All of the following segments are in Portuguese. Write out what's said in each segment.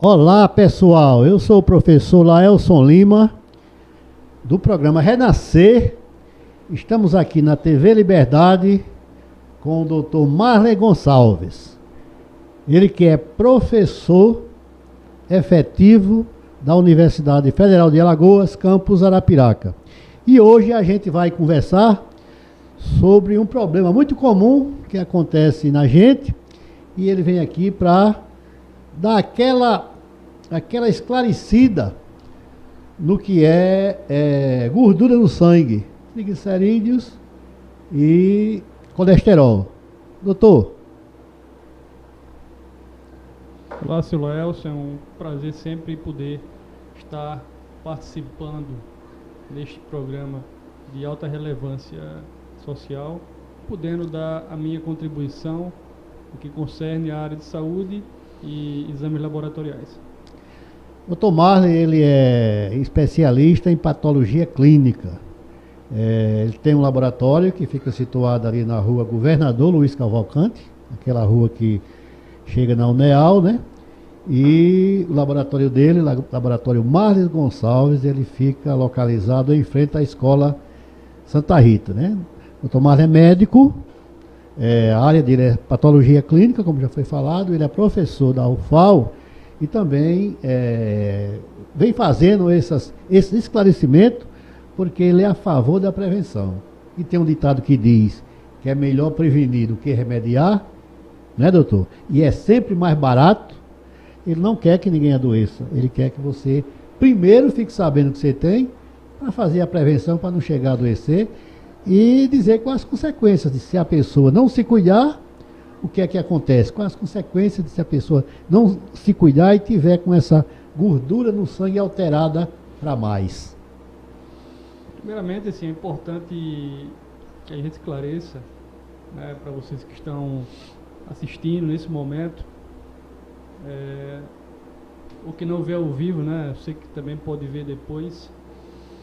Olá pessoal, eu sou o professor Laelson Lima, do programa Renascer. Estamos aqui na TV Liberdade com o Dr. Marley Gonçalves. Ele que é professor efetivo da Universidade Federal de Alagoas, campus Arapiraca. E hoje a gente vai conversar sobre um problema muito comum que acontece na gente, e ele vem aqui para dar aquela esclarecida no que é gordura no sangue, triglicerídeos e colesterol. Doutor. Olá, seu Laelson, é um prazer sempre poder estar participando deste programa de alta relevância social, podendo dar a minha contribuição no que concerne a área de saúde e exames laboratoriais. Dr. Marley, ele é especialista em patologia clínica. Ele tem um laboratório que fica situado ali na rua Governador Luiz Cavalcante, aquela rua que chega na UNEAL, né? E o laboratório dele, o laboratório Marley Gonçalves, ele fica localizado em frente à escola Santa Rita, né? O Dr. Marley é médico, a área dele é patologia clínica, como já foi falado, ele é professor da UFAL e também vem fazendo esse esclarecimento porque ele é a favor da prevenção. E tem um ditado que diz que é melhor prevenir do que remediar, né, doutor? E é sempre mais barato. Ele não quer que ninguém adoeça, ele quer que você primeiro fique sabendo o que você tem para fazer a prevenção, para não chegar a adoecer, e dizer quais as consequências de se a pessoa não se cuidar, o que é que acontece, quais as consequências de se a pessoa não se cuidar e tiver com essa gordura no sangue alterada para mais. Primeiramente, assim, é importante que a gente esclareça, né, para vocês que estão assistindo nesse momento, o que não vê ao vivo, né, você que também pode ver depois,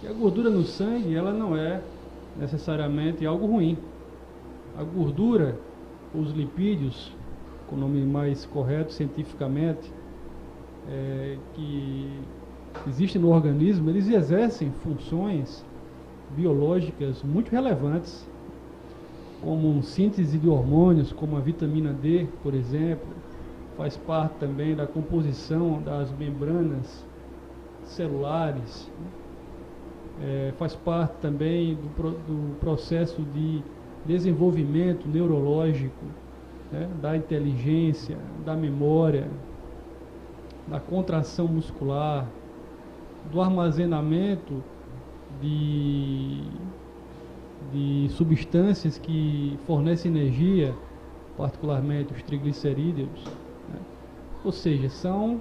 que a gordura no sangue, ela não é necessariamente algo ruim. A gordura, os lipídios, com o nome mais correto cientificamente, que existem no organismo, eles exercem funções biológicas muito relevantes, como síntese de hormônios, como a vitamina D, por exemplo, faz parte também da composição das membranas celulares, faz parte também do processo de desenvolvimento neurológico, né, da inteligência, da memória, da contração muscular, do armazenamento de substâncias que fornecem energia, particularmente os triglicerídeos, né? Ou seja, são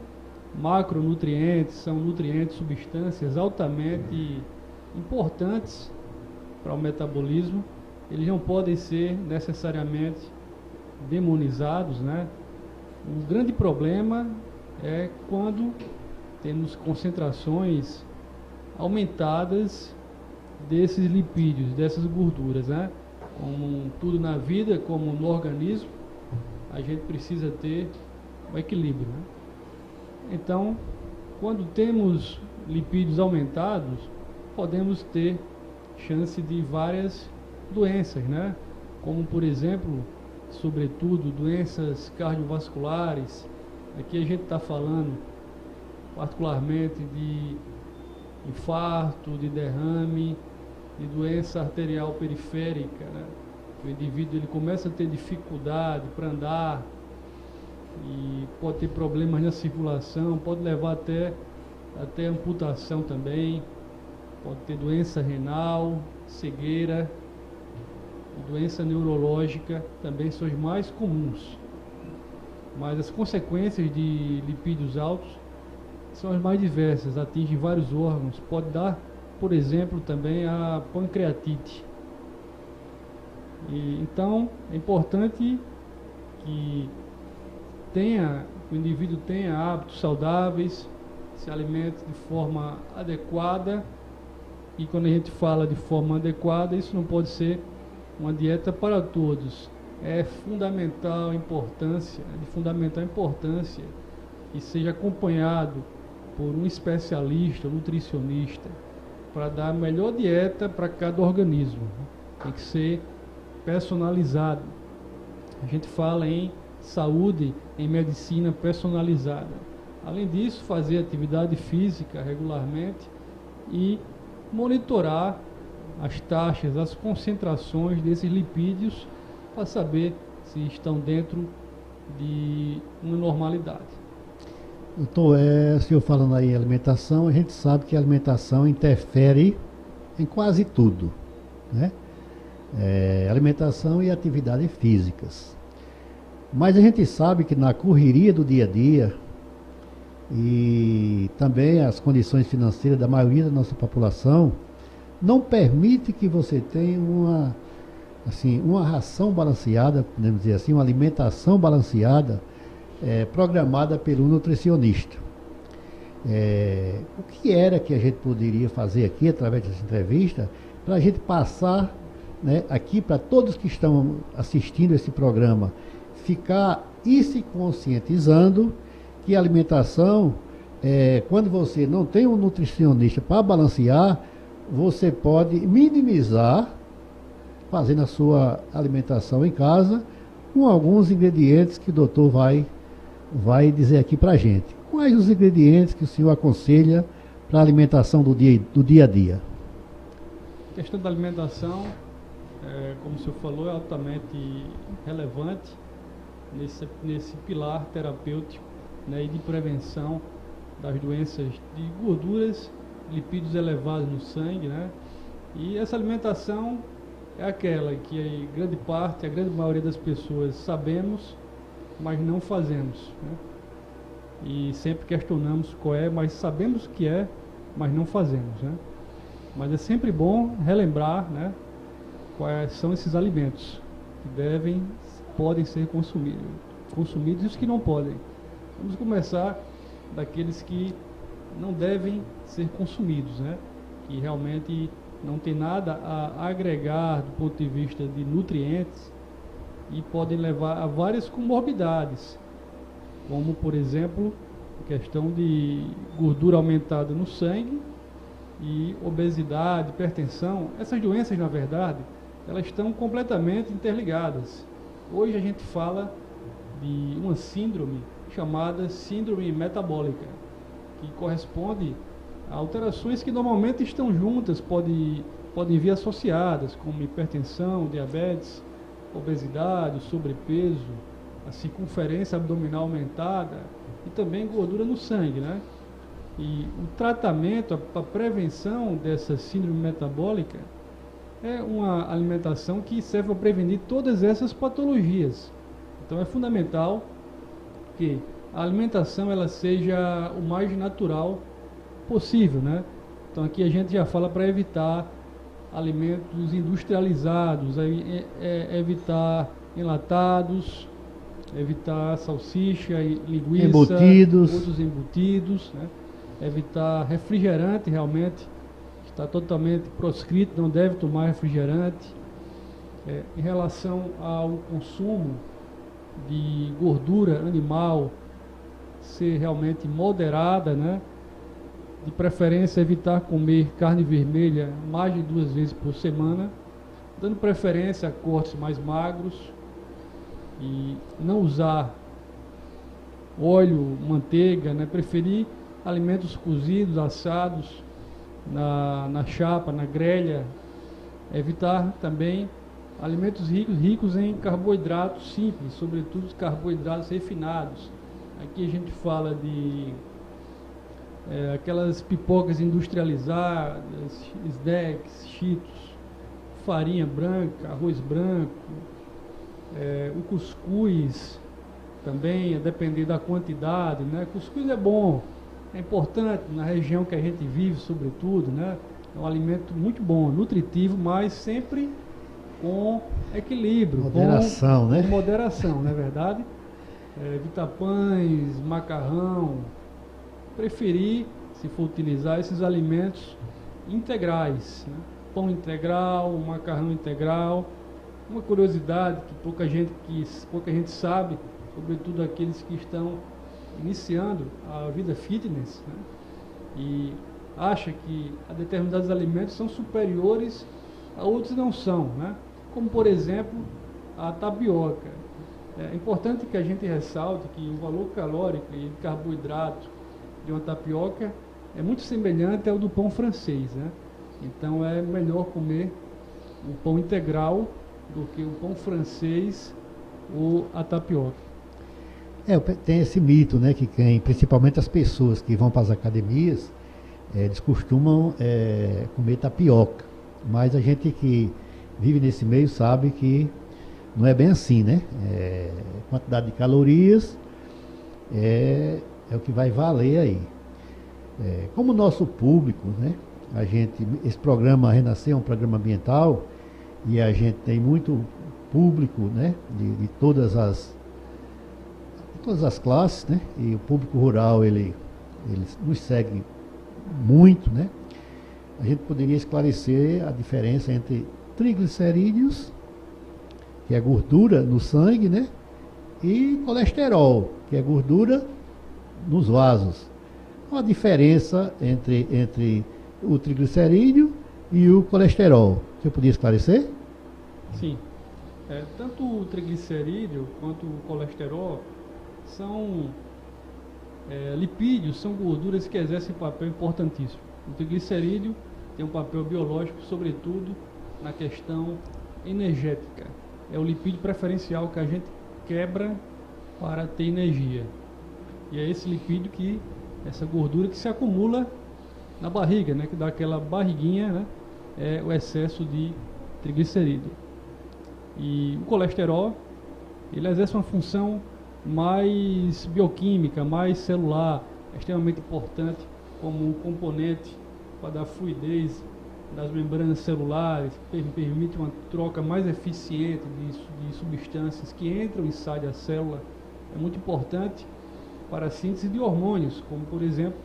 macronutrientes, são nutrientes, substâncias altamente importantes para o metabolismo. Eles não podem ser necessariamente demonizados, né? O grande problema é quando temos concentrações aumentadas desses lipídios, dessas gorduras, né? Como tudo na vida, como no organismo, a gente precisa ter o equilíbrio, né? Então, quando temos lipídios aumentados, podemos ter chance de várias doenças, né? Como, por exemplo, sobretudo, doenças cardiovasculares. Aqui a gente está falando particularmente de infarto, de derrame, de doença arterial periférica, né? O indivíduo ele começa a ter dificuldade para andar e pode ter problemas na circulação, pode levar até amputação também, pode ter doença renal, cegueira, e doença neurológica também são as mais comuns. Mas as consequências de lipídios altos são as mais diversas, atingem vários órgãos, pode dar, por exemplo, também a pancreatite. Então, é importante que o indivíduo tenha hábitos saudáveis, se alimente de forma adequada, e quando a gente fala de forma adequada, isso não pode ser uma dieta para todos. É de fundamental importância e seja acompanhado por um especialista, um nutricionista, para dar a melhor dieta para cada organismo. Tem que ser personalizado. A gente fala em saúde, em medicina personalizada. Além disso, fazer atividade física regularmente e monitorar as taxas, as concentrações desses lipídios para saber se estão dentro de uma normalidade. Doutor, o senhor falando aí em alimentação, a gente sabe que a alimentação interfere em quase tudo, né? Alimentação e atividades físicas. Mas a gente sabe que na correria do dia a dia e também as condições financeiras da maioria da nossa população não permite que você tenha uma ração balanceada, podemos dizer assim, uma alimentação balanceada, programada pelo nutricionista. O que era que a gente poderia fazer aqui, através dessa entrevista, para a gente passar, né, aqui para todos que estão assistindo esse programa, ficar e se conscientizando que a alimentação, quando você não tem um nutricionista para balancear, você pode minimizar fazendo a sua alimentação em casa com alguns ingredientes que o doutor vai dizer aqui para a gente. Quais os ingredientes que o senhor aconselha para a alimentação do dia a dia? A questão da alimentação, como o senhor falou, é altamente relevante nesse pilar terapêutico, né, e de prevenção das doenças de gorduras, lipídios elevados no sangue, né? E essa alimentação é aquela que a grande maioria das pessoas sabemos, mas não fazemos, né? E sempre questionamos qual é, mas sabemos o que é, mas não fazemos, né? Mas é sempre bom relembrar, né, quais são esses alimentos que podem ser consumidos e os que não podem. Vamos começar daqueles que não devem ser consumidos, né? Que realmente não tem nada a agregar do ponto de vista de nutrientes e podem levar a várias comorbidades, como, por exemplo, a questão de gordura aumentada no sangue e obesidade, hipertensão. Essas doenças, na verdade, elas estão completamente interligadas. Hoje a gente fala de uma síndrome chamada síndrome metabólica, que corresponde a alterações que normalmente estão juntas, podem vir associadas, como hipertensão, diabetes, obesidade, sobrepeso, a circunferência abdominal aumentada e também gordura no sangue, né? E o tratamento, a prevenção dessa síndrome metabólica é uma alimentação que serve para prevenir todas essas patologias. Então é fundamental que a alimentação ela seja o mais natural possível, né? Então aqui a gente já fala para evitar alimentos industrializados, evitar enlatados, evitar salsicha, linguiça, outros embutidos, né? Evitar refrigerante, realmente está totalmente proscrito, não deve tomar refrigerante. Em relação ao consumo de gordura animal, ser realmente moderada, né? De preferência evitar comer carne vermelha mais de 2 vezes por semana, dando preferência a cortes mais magros e não usar óleo, manteiga, né? Preferir alimentos cozidos, assados na chapa, na grelha. Evitar também alimentos ricos em carboidratos simples, sobretudo os carboidratos refinados. Aqui a gente fala de aquelas pipocas industrializadas, snacks, cheetos, farinha branca, arroz branco, o cuscuz também, a depender da quantidade, né? Cuscuz é bom, é importante na região que a gente vive, sobretudo, né? É um alimento muito bom, nutritivo, mas sempre com equilíbrio, moderação, né? Com moderação, não é verdade? Evitar pães, macarrão, preferir, se for utilizar esses alimentos integrais, né? Pão integral, macarrão integral. Uma curiosidade que pouca gente sabe, sobretudo aqueles que estão iniciando a vida fitness, né, e acha que determinados alimentos são superiores a outros não são, né, como por exemplo a tapioca. É importante que a gente ressalte que o valor calórico e carboidrato de uma tapioca é muito semelhante ao do pão francês, né? Então é melhor comer o pão integral do que o pão francês ou a tapioca. Tem esse mito, né, que principalmente as pessoas que vão para as academias, eles costumam comer tapioca, mas a gente que vive nesse meio sabe que não é bem assim, né? Quantidade de calorias é o que vai valer aí. Como o nosso público, né? Esse programa Renascer é um programa ambiental e a gente tem muito público, né? De todas as classes, né? E o público rural ele nos segue muito, né? A gente poderia esclarecer a diferença entre triglicerídeos, que é gordura no sangue, né? E colesterol, que é gordura nos vasos. Qual a diferença entre o triglicerídeo e o colesterol? Você podia esclarecer? Sim. Tanto o triglicerídeo quanto o colesterol são lipídios, são gorduras que exercem um papel importantíssimo. O triglicerídeo tem um papel biológico, sobretudo na questão energética. É o lipídio preferencial que a gente quebra para ter energia. E é esse lipídio essa gordura que se acumula na barriga, né, que dá aquela barriguinha, né, é o excesso de triglicerídeo. E o colesterol, ele exerce uma função mais bioquímica, mais celular, é extremamente importante como um componente para dar fluidez das membranas celulares, permite uma troca mais eficiente de substâncias que entram e saem da célula. É muito importante para a síntese de hormônios, como por exemplo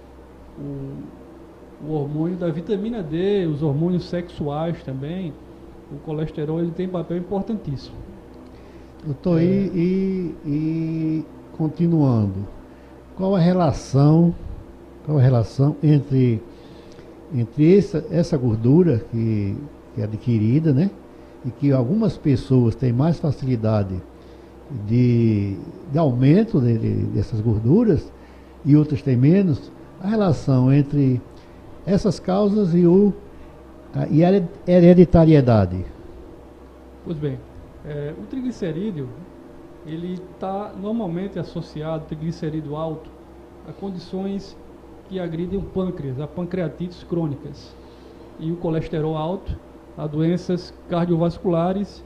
o hormônio da vitamina D, os hormônios sexuais também. O colesterol ele tem papel importantíssimo. Doutor, e continuando, qual a relação entre essa gordura que é adquirida, né? E que algumas pessoas têm mais facilidade de aumento dessas gorduras e outras têm menos, a relação entre essas causas e a hereditariedade? Pois bem, o triglicerídeo ele está normalmente associado, triglicerídeo alto, a condições que agridem o pâncreas, a pancreatites crônicas, e o colesterol alto a doenças cardiovasculares,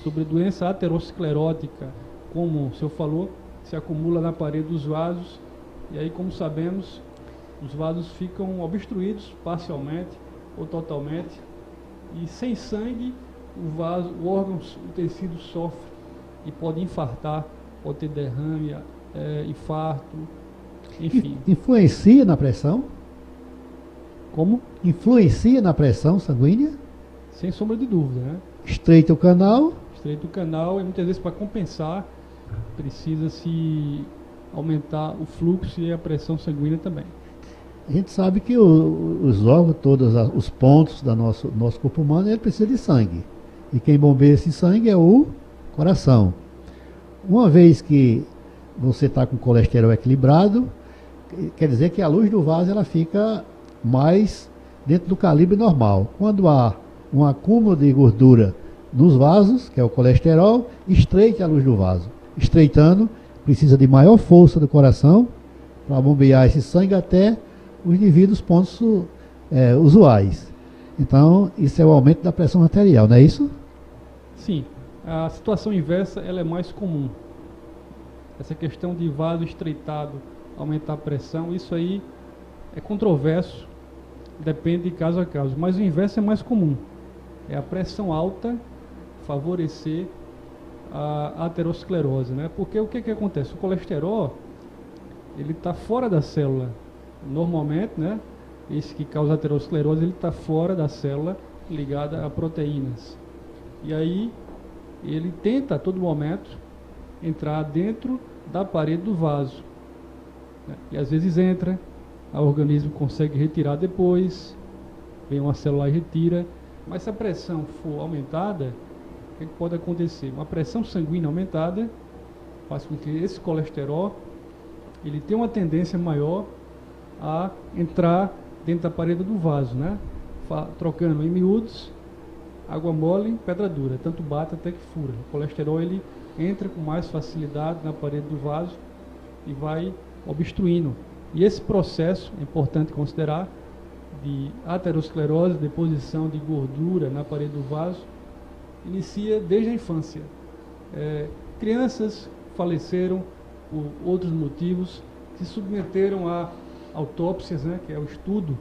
sobre doença aterosclerótica, como o senhor falou, se acumula na parede dos vasos, e aí, como sabemos, os vasos ficam obstruídos parcialmente ou totalmente, e sem sangue o órgão, o tecido sofre e pode infartar, pode ter derrame, infarto, enfim. Influencia na pressão? Como? Influencia na pressão sanguínea? Sem sombra de dúvida, né? Estreita o canal? Estreita o canal e muitas vezes para compensar precisa-se aumentar o fluxo e a pressão sanguínea também. A gente sabe que os órgãos, todos os pontos do nosso corpo humano, ele precisa de sangue. E quem bombeia esse sangue é o coração. Uma vez que você está com o colesterol equilibrado, quer dizer que a luz do vaso ela fica mais dentro do calibre normal. Quando há um acúmulo de gordura nos vasos, que é o colesterol, estreita a luz do vaso. Estreitando, precisa de maior força do coração para bombear esse sangue até os devidos pontos usuais. Então, isso é o aumento da pressão arterial, não é isso? Sim. A situação inversa ela é mais comum. Essa questão de vaso estreitado, aumentar a pressão, isso aí é controverso, depende de caso a caso. Mas o inverso é mais comum. É a pressão alta favorecer a aterosclerose, né? Porque o que acontece? O colesterol, ele está fora da célula. Normalmente, né? Esse que causa aterosclerose, ele está fora da célula, ligada a proteínas. E aí, ele tenta a todo momento entrar dentro da parede do vaso. né? E às vezes entra, o organismo consegue retirar depois, vem uma célula e retira, mas se a pressão for aumentada, o que pode acontecer? Uma pressão sanguínea aumentada faz com que esse colesterol ele tenha uma tendência maior a entrar dentro da parede do vaso, né? Trocando em miúdos, água mole, pedra dura, tanto bate até que fura. O colesterol ele entra com mais facilidade na parede do vaso e vai obstruindo. E esse processo é importante considerar de aterosclerose, deposição de gordura na parede do vaso, inicia desde a infância. Crianças faleceram por outros motivos, se submeteram a autópsias, né, que é o estudo,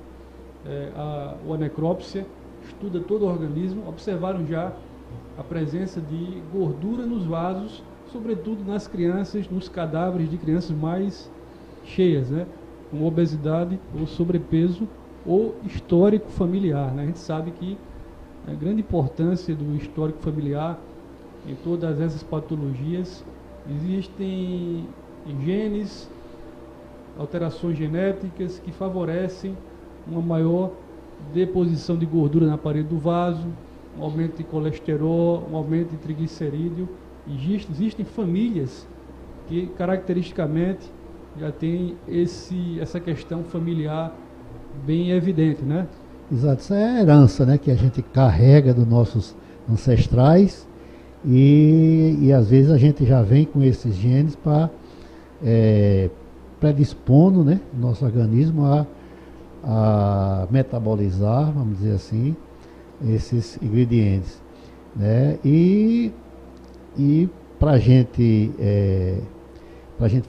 a necrópsia, estuda todo o organismo, observaram já a presença de gordura nos vasos, sobretudo nas crianças, nos cadáveres de crianças mais cheias, né, com obesidade ou sobrepeso ou histórico familiar, né? A gente sabe que a grande importância do histórico familiar em todas essas patologias, existem genes, alterações genéticas que favorecem uma maior deposição de gordura na parede do vaso, um aumento de colesterol, um aumento de triglicerídeo. Existem famílias que caracteristicamente já têm essa questão familiar bem evidente, né? Exato, isso é a herança, né, que a gente carrega dos nossos ancestrais e às vezes a gente já vem com esses genes para predispondo, né, o nosso organismo a metabolizar, vamos dizer assim, esses ingredientes, né? E para gente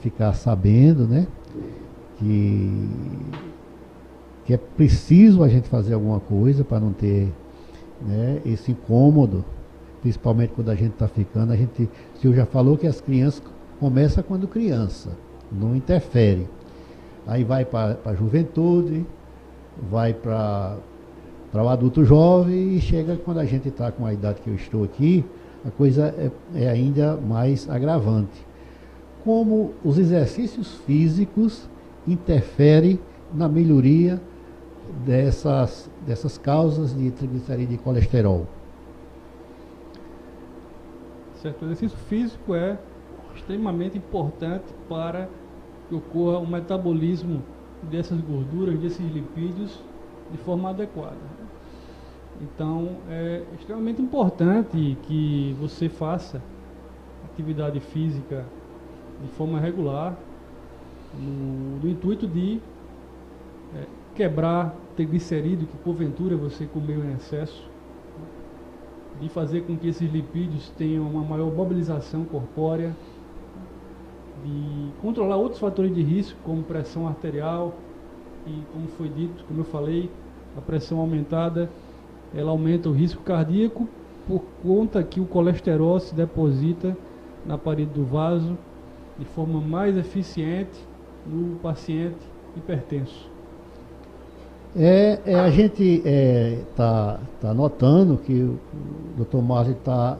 ficar sabendo, né, que é preciso a gente fazer alguma coisa para não ter, né, esse incômodo, principalmente quando a gente está ficando. O senhor já falou que as crianças começam quando criança, não interfere. Aí vai para a juventude, vai para o adulto jovem e chega quando a gente está com a idade que eu estou aqui, a coisa é ainda mais agravante. Como os exercícios físicos interferem na melhoria dessas causas de triglicerídeo e colesterol? Certo, o exercício físico é extremamente importante para que ocorra um metabolismo dessas gorduras, desses lipídios de forma adequada. Então, é extremamente importante que você faça atividade física de forma regular, no intuito de quebrar triglicerídeo que porventura você comeu em excesso, de fazer com que esses lipídios tenham uma maior mobilização corpórea, de controlar outros fatores de risco, como pressão arterial, e como foi dito, como eu falei, a pressão aumentada, ela aumenta o risco cardíaco, por conta que o colesterol se deposita na parede do vaso de forma mais eficiente no paciente hipertenso. A gente tá notando que o Dr. Marley está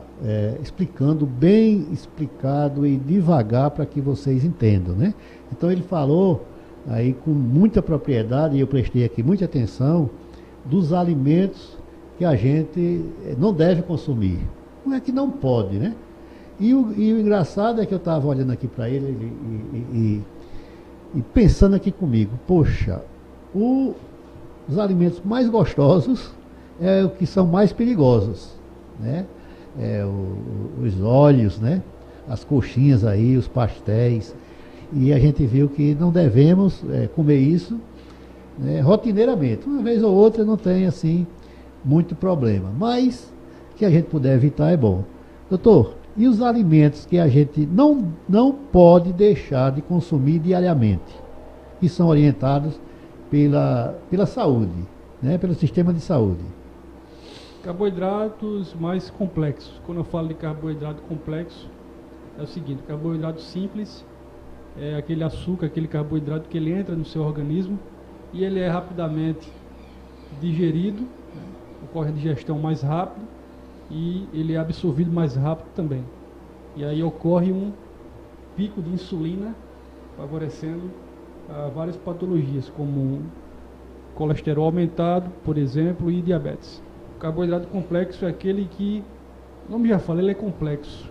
explicando bem explicado e devagar para que vocês entendam, né? Então ele falou aí com muita propriedade, e eu prestei aqui muita atenção, dos alimentos que a gente não deve consumir. Não é que não pode, né? E o engraçado é que eu estava olhando aqui para ele e pensando aqui comigo, poxa, os alimentos mais gostosos é o que são mais perigosos, né? Os óleos, né? As coxinhas aí, os pastéis. E a gente viu que não devemos comer isso, né, rotineiramente. Uma vez ou outra não tem assim muito problema, mas que a gente puder evitar é bom. Doutor, e os alimentos que a gente não pode deixar de consumir diariamente, que são orientados pela saúde, né, pelo sistema de saúde? Carboidratos mais complexos. Quando eu falo de carboidrato complexo, é o seguinte: carboidrato simples é aquele açúcar, aquele carboidrato que ele entra no seu organismo e ele é rapidamente digerido, né, ocorre a digestão mais rápido e ele é absorvido mais rápido também. E aí ocorre um pico de insulina, favorecendo a várias patologias, como colesterol aumentado, por exemplo, e diabetes. O carboidrato complexo é aquele que, o nome já fala, ele é complexo.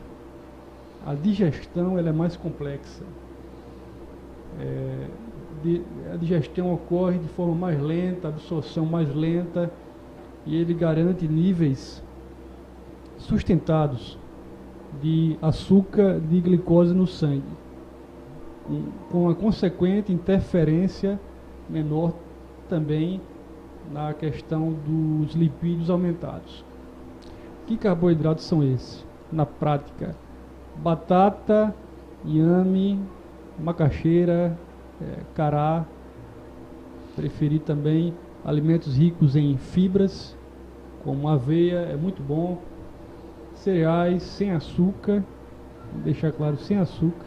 A digestão ela é mais complexa. A digestão ocorre de forma mais lenta, a absorção mais lenta, e ele garante níveis sustentados de açúcar, de glicose no sangue, com a consequente interferência menor também na questão dos lipídios aumentados. Que carboidratos são esses? Na prática, batata, inhame, macaxeira, cará. Preferi também alimentos ricos em fibras, como aveia, é muito bom. Cereais sem açúcar, vou deixar claro, sem açúcar.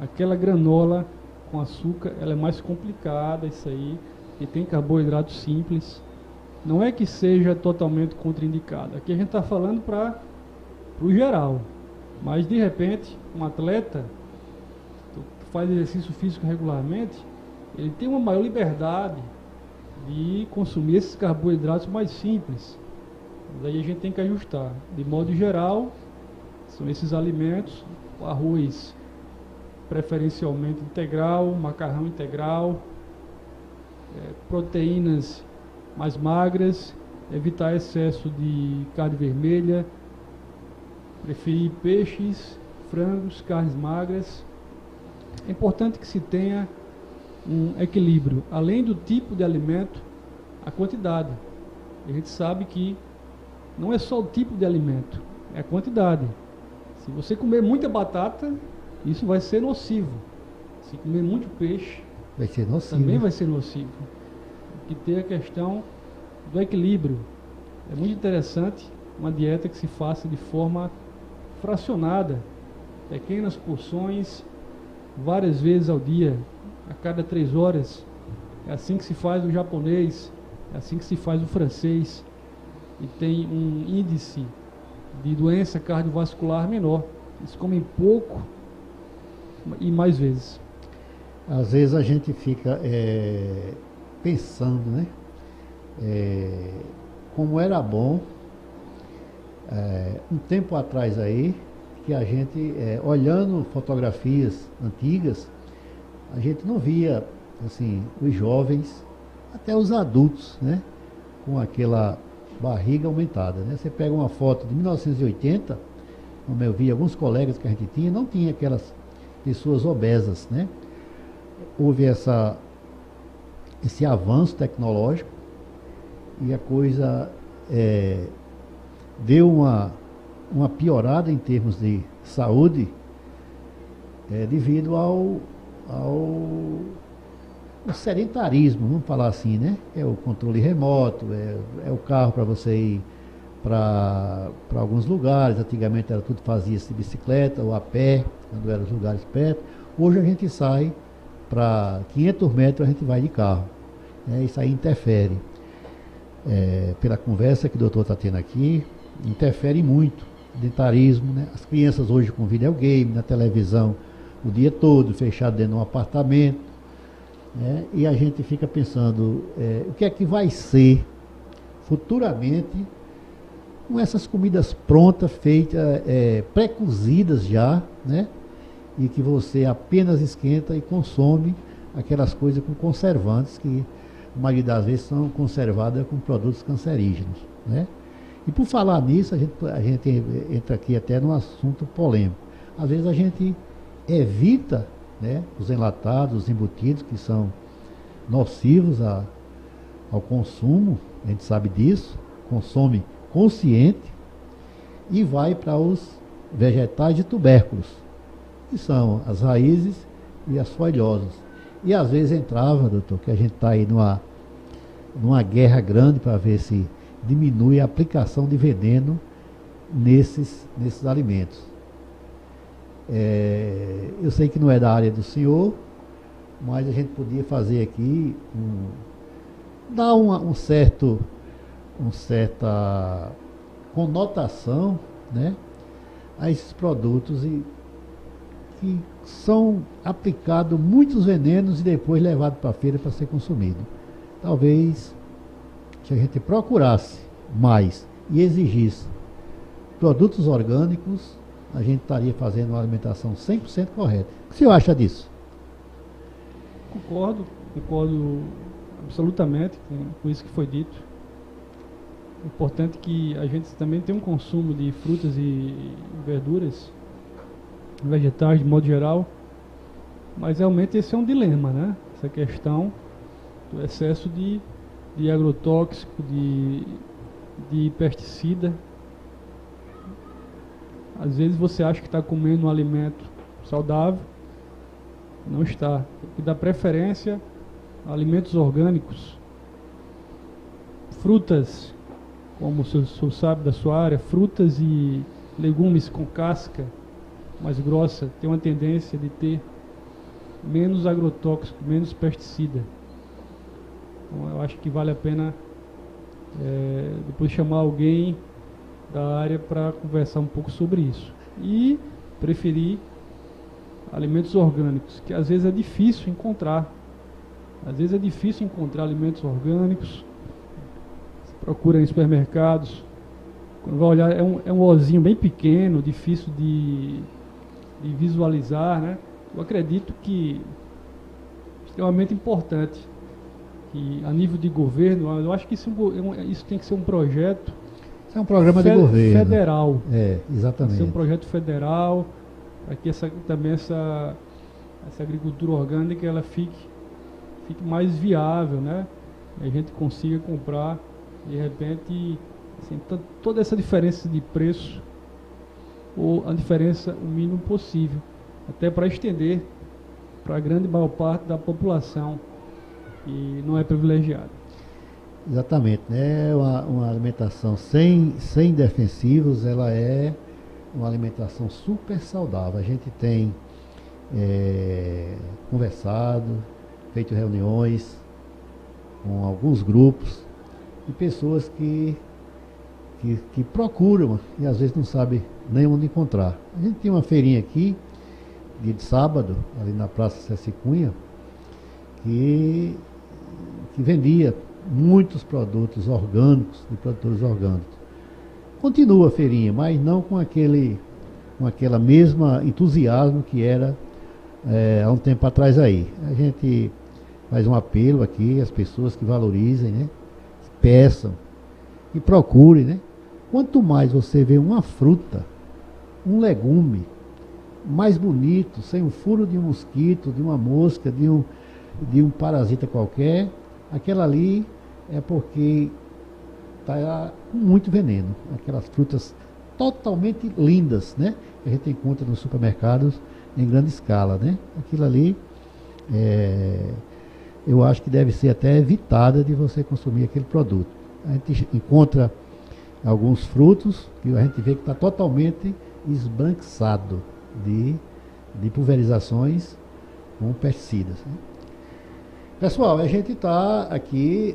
Aquela granola com açúcar, ela é mais complicada, isso aí, e tem carboidratos simples. Não é que seja totalmente contraindicado. Aqui a gente está falando para o geral. Mas de repente, um atleta que faz exercício físico regularmente, ele tem uma maior liberdade de consumir esses carboidratos mais simples. Mas aí a gente tem que ajustar. De modo geral, são esses alimentos, o arroz preferencialmente integral, macarrão integral, proteínas mais magras, evitar excesso de carne vermelha, preferir peixes, frangos, carnes magras. É importante que se tenha um equilíbrio, além do tipo de alimento, a quantidade. A gente sabe que não é só o tipo de alimento, é a quantidade. Se você comer muita batata, isso vai ser nocivo. Se comer muito peixe, vai ser nocivo, também vai ser nocivo. Tem que ter a questão do equilíbrio. É muito interessante uma dieta que se faça de forma fracionada, pequenas porções, várias vezes ao dia, a cada 3 horas. É assim que se faz o japonês, é assim que se faz o francês, e tem um índice de doença cardiovascular menor. Eles comem pouco e mais vezes. Às vezes a gente fica pensando, né? Como era bom um tempo atrás aí, que a gente, olhando fotografias antigas, a gente não via assim, os jovens, até os adultos, né? Com aquela barriga aumentada, né? Você pega uma foto de 1980, como eu vi alguns colegas que a gente tinha, não tinha aquelas pessoas obesas, né? Houve esse avanço tecnológico e a coisa deu uma piorada em termos de saúde devido ao sedentarismo, vamos falar assim, né? É o controle remoto, é o carro para você ir para alguns lugares. Antigamente era tudo, fazia-se de bicicleta ou a pé, quando eram os lugares perto. Hoje a gente sai para 500 metros, a gente vai de carro, né? Isso aí interfere. Pela conversa que o doutor está tendo aqui, interfere muito. Sedentarismo, né? As crianças hoje com videogame, na televisão o dia todo, fechado dentro de um apartamento, né? E a gente fica pensando, o que é que vai ser futuramente com essas comidas prontas, feitas, pré-cozidas já, né? E que você apenas esquenta e consome aquelas coisas com conservantes que a maioria das vezes são conservadas com produtos cancerígenos, né? E por falar nisso, a gente entra aqui até num assunto polêmico. Às vezes a gente evita, né, os enlatados, os embutidos, que são nocivos ao consumo, a gente sabe disso, consome consciente, e vai para os vegetais de tubérculos, que são as raízes e as folhosas. E às vezes entrava, doutor, que a gente está aí numa guerra grande para ver se diminui a aplicação de veneno nesses alimentos. Eu sei que não é da área do senhor, mas a gente podia fazer aqui dar uma certa conotação, né, a esses produtos, e que são aplicados muitos venenos e depois levados para a feira para ser consumido. Talvez, se a gente procurasse mais e exigisse produtos orgânicos, a gente estaria fazendo uma alimentação 100% correta. O que você acha disso? Concordo absolutamente com isso que foi dito. É importante que a gente também tenha um consumo de frutas e verduras, vegetais de modo geral, mas realmente esse é um dilema, né? Essa questão do excesso de agrotóxico, de pesticida. Às vezes você acha que está comendo um alimento saudável, não está. Tem que dar preferência a alimentos orgânicos, frutas, como o senhor sabe da sua área, frutas e legumes com casca mais grossa, tem uma tendência de ter menos agrotóxico, menos pesticida. Então eu acho que vale a pena depois chamar alguém da área para conversar um pouco sobre isso. E preferir alimentos orgânicos, que às vezes é difícil encontrar. Às vezes é difícil encontrar alimentos orgânicos. Você procura em supermercados, quando vai olhar, é um ozinho bem pequeno, difícil de visualizar, né? Eu acredito que é extremamente importante que, a nível de governo, eu acho que isso tem que ser um projeto. Isso é um programa de governo federal. Exatamente. Tem que ser um projeto federal para que também essa agricultura orgânica ela fique mais viável, né? E a gente consiga comprar de repente assim, toda essa diferença de preço ou a diferença o mínimo possível, até para estender para a grande maior parte da população que não é privilegiada. Exatamente, né? Uma alimentação sem defensivos, ela é uma alimentação super saudável. A gente tem conversado, feito reuniões com alguns grupos de pessoas que procuram e às vezes não sabem nem onde encontrar. A gente tem uma feirinha aqui, dia de sábado, ali na Praça Ceci Cunha, que vendia muitos produtos orgânicos, de produtores orgânicos. Continua a feirinha, mas não com aquela mesma entusiasmo que era há um tempo atrás aí. A gente faz um apelo aqui às pessoas que valorizem, né? Peçam e procurem, né? Quanto mais você vê uma fruta, um legume mais bonito, sem o furo de um mosquito, de uma mosca, de um parasita qualquer, aquela ali é porque está com muito veneno. Aquelas frutas totalmente lindas, né? Que a gente encontra nos supermercados em grande escala, né? Aquilo ali, eu acho que deve ser até evitada de você consumir aquele produto. A gente encontra alguns frutos que a gente vê que está totalmente esbranquiçado de pulverizações com pesticidas, né? Pessoal, a gente está aqui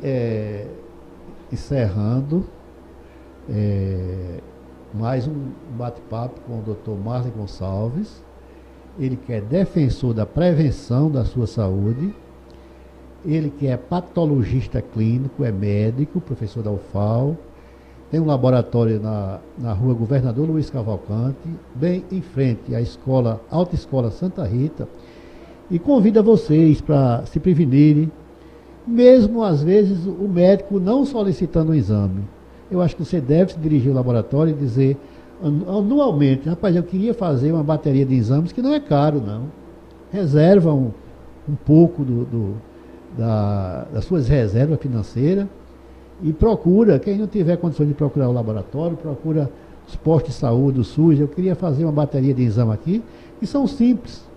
encerrando mais um bate-papo com o Dr. Marley Gonçalves. Ele que é defensor da prevenção da sua saúde, ele que é patologista clínico, é médico, professor da UFAL, tem um laboratório na rua Governador Luiz Cavalcante, bem em frente à Alta Escola Santa Rita, e convida vocês para se prevenirem, mesmo às vezes o médico não solicitando um exame. Eu acho que você deve se dirigir ao laboratório e dizer anualmente, rapaz, eu queria fazer uma bateria de exames que não é caro, não. Reserva um pouco das suas reservas financeiras e procura, quem não tiver condições de procurar o laboratório, procura os postos de saúde, o SUS. Eu queria fazer uma bateria de exame aqui, que são simples.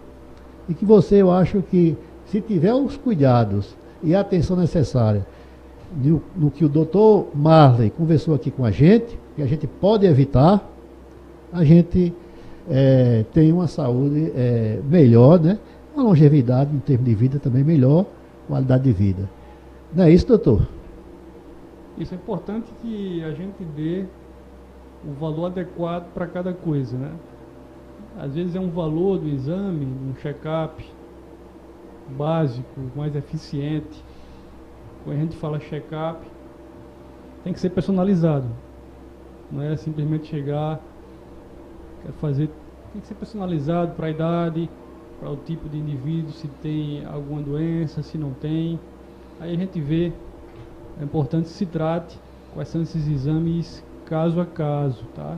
E que eu acho que, se tiver os cuidados e a atenção necessária no que o Dr. Marley conversou aqui com a gente, que a gente pode evitar, a gente tem uma saúde melhor, né? Uma longevidade em termos de vida também melhor, qualidade de vida. Não é isso, doutor? Isso é importante que a gente dê o valor adequado para cada coisa, né? às vezes é um valor do exame, um check-up básico, mais eficiente. Quando a gente fala check-up, tem que ser personalizado. Não é simplesmente chegar, quer fazer, tem que ser personalizado para a idade, para o tipo de indivíduo, se tem alguma doença, se não tem. Aí a gente vê, é importante que se trate quais são esses exames caso a caso, tá?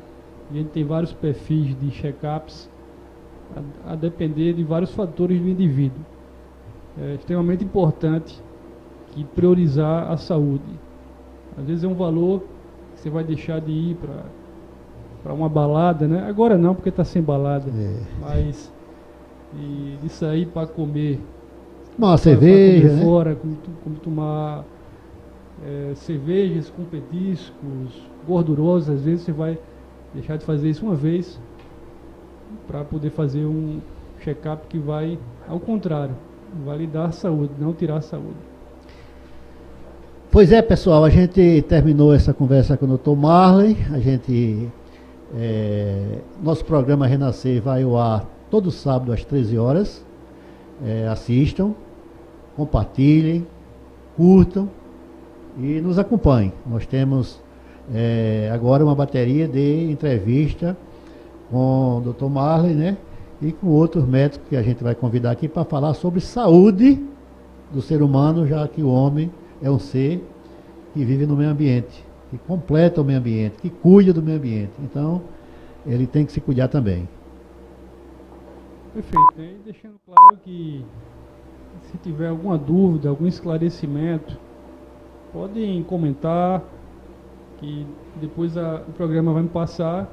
A gente tem vários perfis de check-ups a depender de vários fatores do indivíduo. É extremamente importante que priorizar a saúde. Às vezes é um valor que você vai deixar de ir para uma balada, né? Agora não, porque está sem balada, mas de sair para comer, tomar uma cerveja, comer né? fora, como tomar cervejas com petiscos gordurosos. Às vezes você vai deixar de fazer isso uma vez para poder fazer um check-up que vai, ao contrário, vai lhe dar saúde, não tirar a saúde. Pois é, pessoal, a gente terminou essa conversa com o Dr. Marley. Nosso programa Renascer vai ao ar todo sábado às 13 horas. Assistam, compartilhem, curtam e nos acompanhem. Nós temos agora uma bateria de entrevista com o Dr. Marley, né? E com outros médicos que a gente vai convidar aqui para falar sobre saúde do ser humano, já que o homem é um ser que vive no meio ambiente, que completa o meio ambiente, que cuida do meio ambiente. Então, ele tem que se cuidar também. Perfeito, né? E deixando claro que se tiver alguma dúvida, algum esclarecimento, podem comentar, que depois o programa vai me passar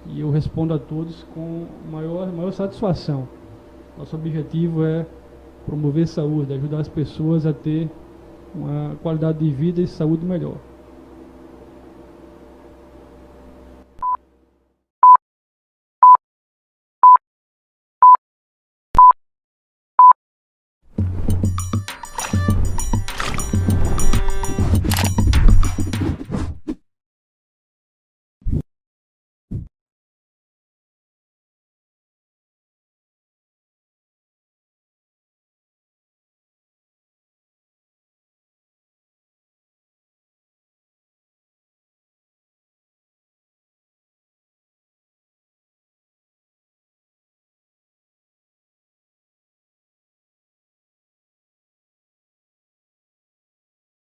e eu respondo a todos com maior satisfação. Nosso objetivo é promover saúde, ajudar as pessoas a ter uma qualidade de vida e saúde melhor.